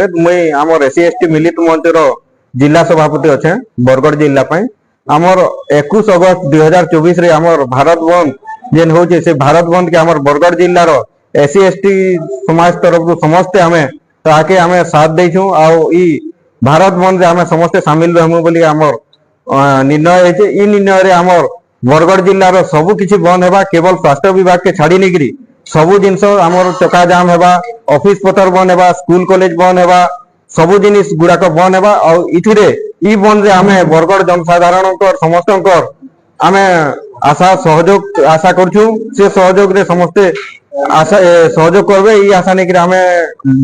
मुई आमर SC ST मिलित मंचर जिला सभापति अच्छे बरगढ़ जिला आमर 21 अगस्त 2024 रे आमर भारत बंद जेन होचे से भारत बंद के आमर बरगढ़ जिल्लार एससी एसटी समाज तरफ समस्ते आमे ताके आमे साथ देछू आउ ई भारत बंद रे आमे समस्ते शामिल रहमु बोली आमर निर्णय है। ई निर्णय रे आमर बरगढ़ जिल्लार सबु किछि बंद हेबा केवल स्वास्थ्य विभाग के छाड़ी निकरी सबु जिनस आमर चका जाम हेबा ऑफिस पतर बंद हेबा स्कूल कॉलेज बंद हेबा सबु जिनिस गुड़ाक बंद हेबा और इथिरे ई बंद रे आमे बरगढ़ जनसाधारण समस्त आमे आशा सहयोग आशा करछु से सहयोग रे समस्ते आशा सहयोग करबे ई आशा निकरी आमे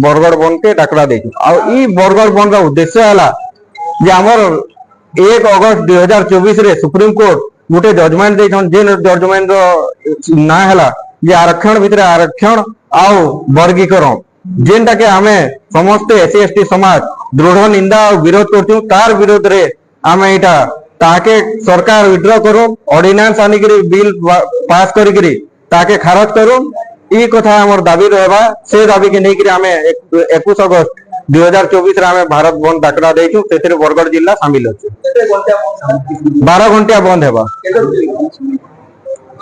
बरगढ़ बंद के डाकरा देछु और ई बरगढ़ बंद का उद्देश्य हला जे आमर 1 अगस्त 2024 रे सुप्रीम कोर्ट गोटे जजमेंट देछन जे जजमेंट रो ना हला जे आरक्षण भितर आरक्षण आउ वर्गीकरण जेनटा के आमे समस्ते एससी एसटी समाज दृढ़ निंदा और विरोध करछु तार विरोध रे आमे इटा ताके सरकार विड्रॉ करू ऑर्डिनेंस आनी करी बिल पास करी करी ताके खारज करू ई कथा हमर दाबी रहबा से दाबी के नै करी आमे 21 अगस्त 2024 रे आमे भारत बंद डाकरा देछु तेरे बरगढ़ जिला शामिल अछि 12 घंटा बंद हेबा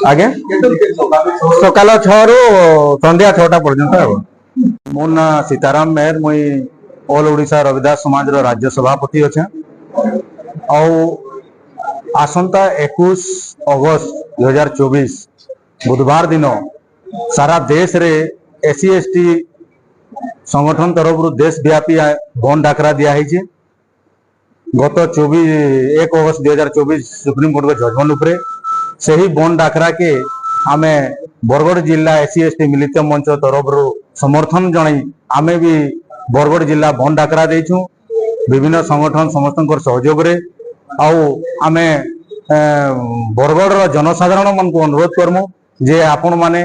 आगे सकाल 6 रु संध्या 6टा पर्यंत। मो ना सीताराम मेहर मुई ऑल ओडिशा रविदास समाज रो राज्य सभापति अच्छे आसंता 21 अगस्त 2024 बुधवार दिन सारा देश रे एससी एसटी संगठन तरफ देश व्यापी बंद डाकरा दिया गत 1 अगस्त 2024 सुप्रीम कोर्ट के जजमेंट उपरे से ही बंद डाकरा के आमे बरगढ़ जिला एससी एसटी मिलित मंच तरफ समर्थन जन आमे भी बरगढ़ जिला बंद डाकरा देछू विभिन्न संगठन समस्त सहयोग रे आमे बरगढ़ जनसाधारण मन को अनुरोध करमु जे आपण माने